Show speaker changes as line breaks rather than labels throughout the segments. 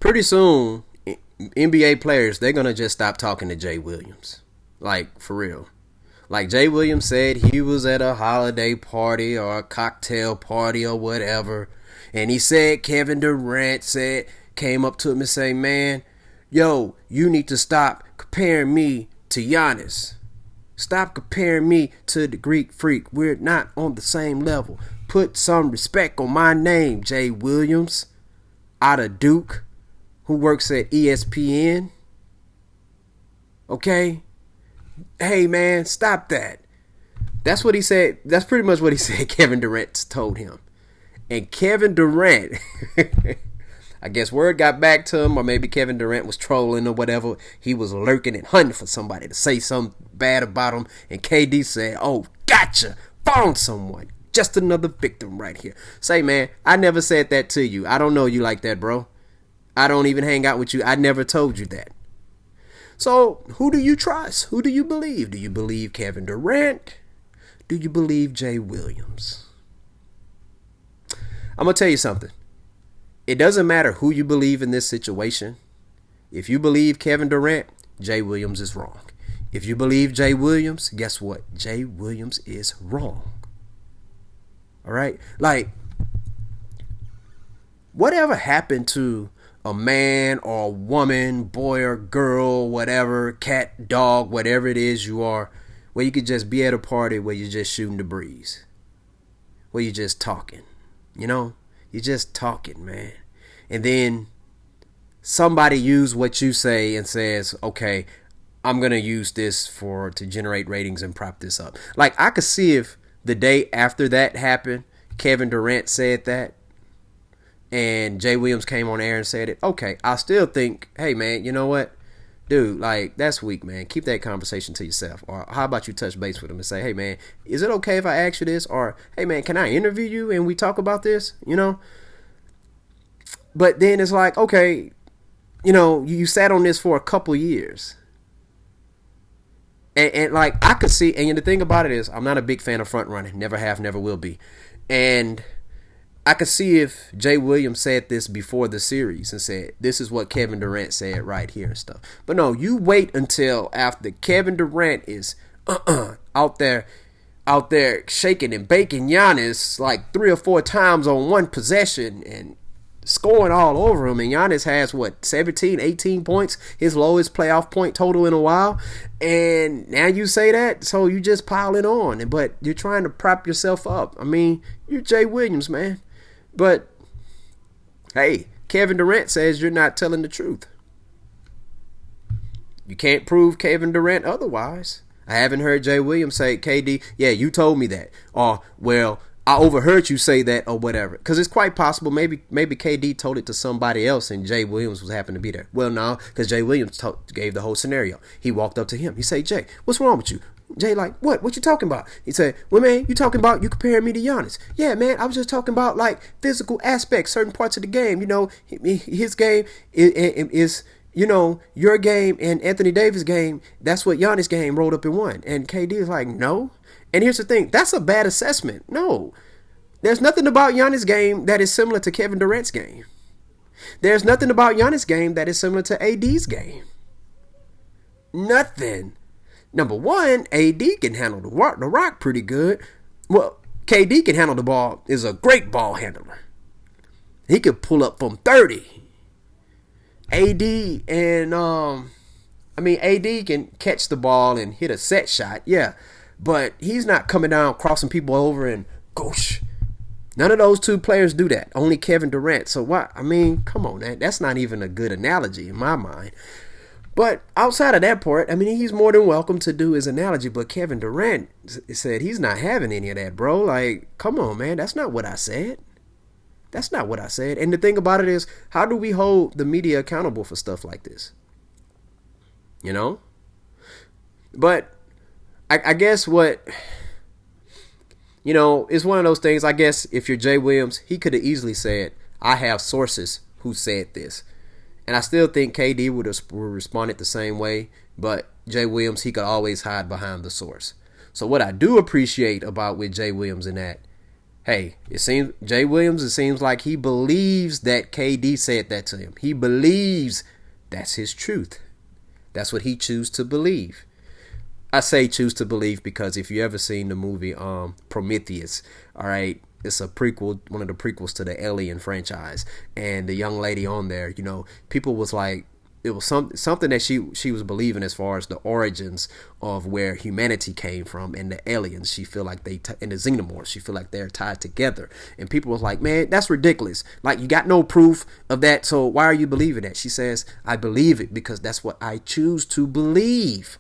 pretty soon, NBA players, they're going to just stop talking to Jay Williams. Like, for real. Like Jay Williams said, he was at a holiday party or a cocktail party or whatever. And he said Kevin Durant came up to him and say, man, yo, you need to stop comparing me to Giannis. Stop comparing me to the Greek Freak. We're not on the same level. Put some respect on my name, Jay Williams, out of Duke, who works at ESPN. Okay? Hey, man, stop that. That's what he said. That's pretty much what he said Kevin Durant told him. And Kevin Durant, I guess word got back to him, or maybe Kevin Durant was trolling or whatever. He was lurking and hunting for somebody to say something bad about him. And KD said, oh, gotcha. Found someone. Just another victim right here. Say, man, I never said that to you. I don't know you like that, bro. I don't even hang out with you. I never told you that. So, who do you trust? Who do you believe? Do you believe Kevin Durant? Do you believe Jay Williams? I'm going to tell you something. It doesn't matter who you believe in this situation. If you believe Kevin Durant, Jay Williams is wrong. If you believe Jay Williams, guess what? Jay Williams is wrong. All right? Like, whatever happened to a man or a woman, boy or girl, whatever, cat, dog, whatever it is you are, where you could just be at a party where you're just shooting the breeze, where you're just talking, you know? You're just talking, man. And then somebody use what you say and says, okay, I'm going to use this to generate ratings and prop this up. Like, I could see if the day after that happened, Kevin Durant said that, and Jay Williams came on air and said it, okay, I still think, hey, man, you know what? Dude, like, that's weak, man. Keep that conversation to yourself. Or how about you touch base with him and say, hey, man, is it okay if I ask you this? Or, hey, man, can I interview you and we talk about this? You know? But then it's like, okay, you know, you sat on this for a couple years. And like, I could see, and the thing about it is, I'm not a big fan of front running. Never have, never will be. And I could see if Jay Williams said this before the series and said, this is what Kevin Durant said right here and stuff. But no, you wait until after Kevin Durant is out there shaking and baking Giannis like 3 or 4 times on one possession and scoring all over him. And Giannis has, 17, 18 points, his lowest playoff point total in a while. And now you say that, so you just piling on. But you're trying to prop yourself up. I mean, you're Jay Williams, man. But, hey, Kevin Durant says you're not telling the truth. You can't prove Kevin Durant otherwise. I haven't heard Jay Williams say, KD, yeah, you told me that. Or, well, I overheard you say that or whatever. Because it's quite possible maybe KD told it to somebody else and Jay Williams was happened to be there. Well, no, because Jay Williams gave the whole scenario. He walked up to him. He said, Jay, what's wrong with you? Jay like, what? What you talking about? He said, well, man, you talking about you comparing me to Giannis. Yeah, man, I was just talking about, like, physical aspects, certain parts of the game. You know, his game is you know, your game and Anthony Davis' game, that's what Giannis' game rolled up in one. And KD is like, no. And here's the thing, that's a bad assessment. No. There's nothing about Giannis' game that is similar to Kevin Durant's game. There's nothing about Giannis' game that is similar to AD's game. Nothing. Number one, AD can handle the rock pretty good. Well, KD can handle the ball, is a great ball handler. He could pull up from 30. AD can catch the ball and hit a set shot, yeah. But he's not coming down, crossing people over and goosh. None of those two players do that. Only Kevin Durant. So what? I mean, come on, man. That's not even a good analogy in my mind. But outside of that part, I mean, he's more than welcome to do his analogy. But Kevin Durant said he's not having any of that, bro. Like, come on, man. That's not what I said. That's not what I said. And the thing about it is, how do we hold the media accountable for stuff like this? You know? But I guess what, you know, it's one of those things. I guess if you're Jay Williams, he could have easily said, I have sources who said this. And I still think KD would have responded the same way. But Jay Williams, he could always hide behind the source. So what I do appreciate about with Jay Williams in that, Hey, it seems Jay Williams, it seems like he believes that KD said that to him. He believes that's his truth. That's what he chooses to believe. I say choose to believe because if you ever seen the movie Prometheus, all right, it's a prequel, one of the prequels to the Alien franchise, and the young lady on there, people was like, it was something that she was believing as far as the origins of where humanity came from and the aliens. She feel like and the xenomorphs, she feel like they're tied together, and people was like, man, that's ridiculous. Like, you got no proof of that, so why are you believing that? She says, I believe it because that's what I choose to believe.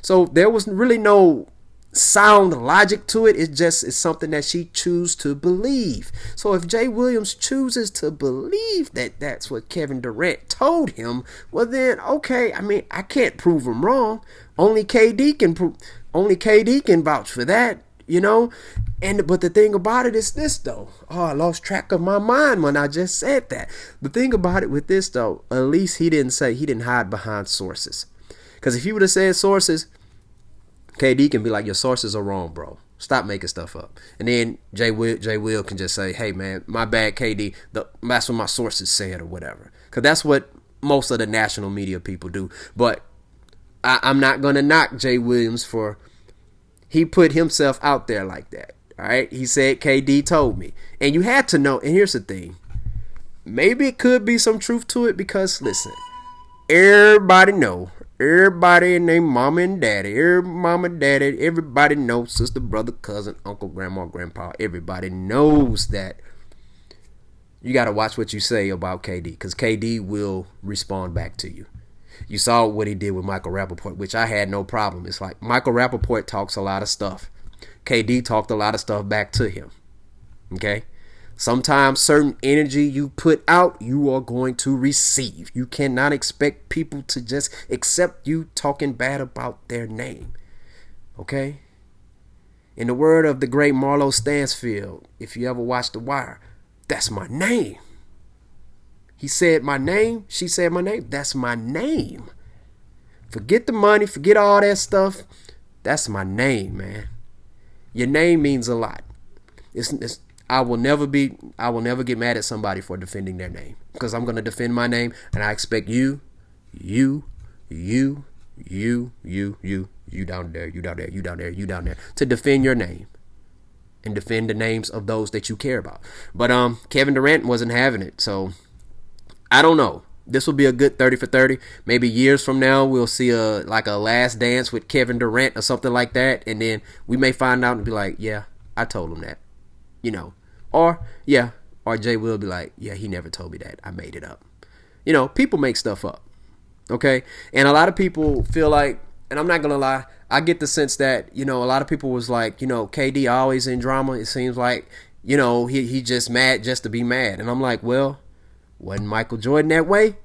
So there was really no sound logic to it. It's something that she chooses to believe. So if Jay Williams chooses to believe that that's what Kevin Durant told him, well then, okay, I mean, I can't prove him wrong. Only KD can vouch for that, but the thing about it is this though. Oh, I lost track of my mind when I just said that. The thing about it with this though, at least he didn't hide behind sources. Because if he would have said sources, KD can be like, your sources are wrong, bro. Stop making stuff up. And then Jay Will can just say, hey, man, my bad, KD. That's what my sources said or whatever. Because that's what most of the national media people do. But I'm not going to knock Jay Williams for he put himself out there like that. All right. He said KD told me. And you had to know. And here's the thing. Maybe it could be some truth to it because, listen, everybody and their mama and daddy, everybody knows, sister, brother, cousin, uncle, grandma, grandpa, everybody knows that you got to watch what you say about KD because KD will respond back to you. You saw what he did with Michael Rappaport, which I had no problem. It's like Michael Rappaport talks a lot of stuff. KD talked a lot of stuff back to him. Okay? Sometimes certain energy you put out, you are going to receive. You cannot expect people to just accept you talking bad about their name. Okay? In the word of the great Marlo Stansfield, if you ever watched The Wire, that's my name. He said my name. She said my name. That's my name. Forget the money. Forget all that stuff. That's my name, man. Your name means a lot. I will never get mad at somebody for defending their name because I'm going to defend my name, and I expect you down there to defend your name and defend the names of those that you care about. But Kevin Durant wasn't having it, so I don't know. This will be a good 30 for 30. Maybe years from now we'll see a last dance with Kevin Durant or something like that, and then we may find out and be like, yeah, I told him that. Or Jay will be like, yeah, he never told me that. I made it up. People make stuff up. Okay? And a lot of people feel like, and I'm not going to lie, I get the sense that, a lot of people was like, KD always in drama. It seems like, he just mad just to be mad. And I'm like, well, wasn't Michael Jordan that way?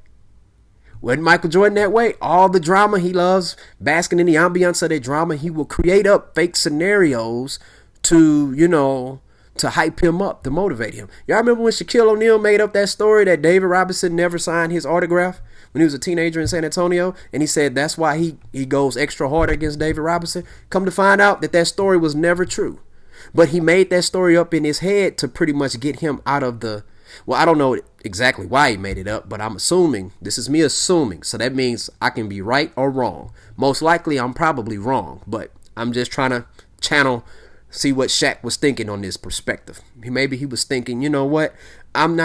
All the drama, he loves basking in the ambiance of that drama. He will create up fake scenarios to hype him up, to motivate him. Y'all remember when Shaquille O'Neal made up that story that David Robinson never signed his autograph when he was a teenager in San Antonio? And he said that's why he goes extra hard against David Robinson. Come to find out that story was never true. But he made that story up in his head to pretty much get him out of the... Well, I don't know exactly why he made it up, but I'm assuming. This is me assuming. So that means I can be right or wrong. Most likely I'm probably wrong, but I'm just trying to see what Shaq was thinking on this perspective. Maybe he was thinking, you know what? I'm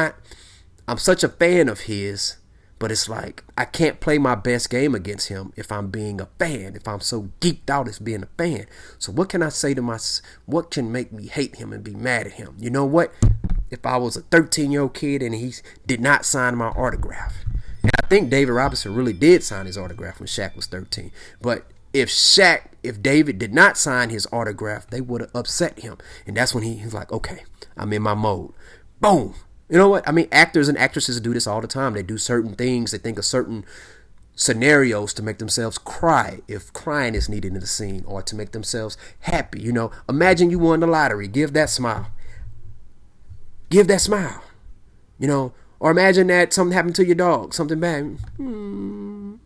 such a fan of his, but it's like I can't play my best game against him if I'm being a fan, if I'm so geeked out as being a fan. So what can I say to what can make me hate him and be mad at him? You know what? If I was a 13-year-old kid and he did not sign my autograph, and I think David Robinson really did sign his autograph when Shaq was 13, but if David did not sign his autograph, they would have upset him. And that's when he's like, okay, I'm in my mode. Boom. You know what? I mean, actors and actresses do this all the time. They do certain things. They think of certain scenarios to make themselves cry if crying is needed in the scene, or to make themselves happy. Imagine you won the lottery. Give that smile. Or imagine that something happened to your dog, something bad. You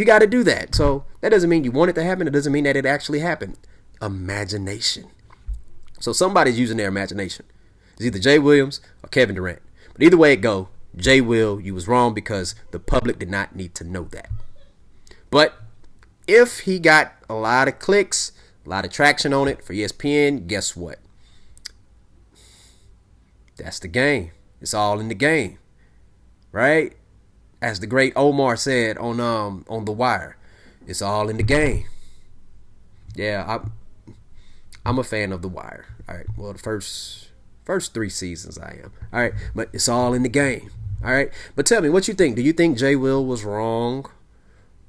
got to do that. So that doesn't mean you want it to happen. It doesn't mean that it actually happened. imagination. So somebody's using their imagination. It's either Jay Williams or Kevin Durant. But either way it go, Jay Will, you was wrong because the public did not need to know that. But if he got a lot of clicks, a lot of traction on it for ESPN, guess what? That's the game. It's all in the game, right? As the great Omar said on The Wire, it's all in the game. Yeah, I'm a fan of The Wire. All right, well the first 3 seasons I am. All right, but it's all in the game. All right, but tell me what you think. Do you think Jay Will was wrong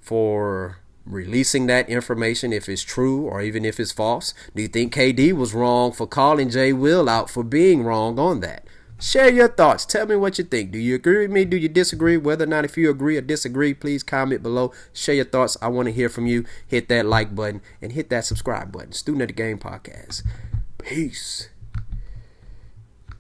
for releasing that information, if it's true or even if it's false? Do you think KD was wrong for calling Jay Will out for being wrong on that? Share your thoughts. Tell me what you think. Do you agree with me? Do you disagree? Whether or not, if you agree or disagree, please comment below. Share your thoughts. I want to hear from you. Hit that like button and hit that subscribe button. Student of the Game Podcast. Peace.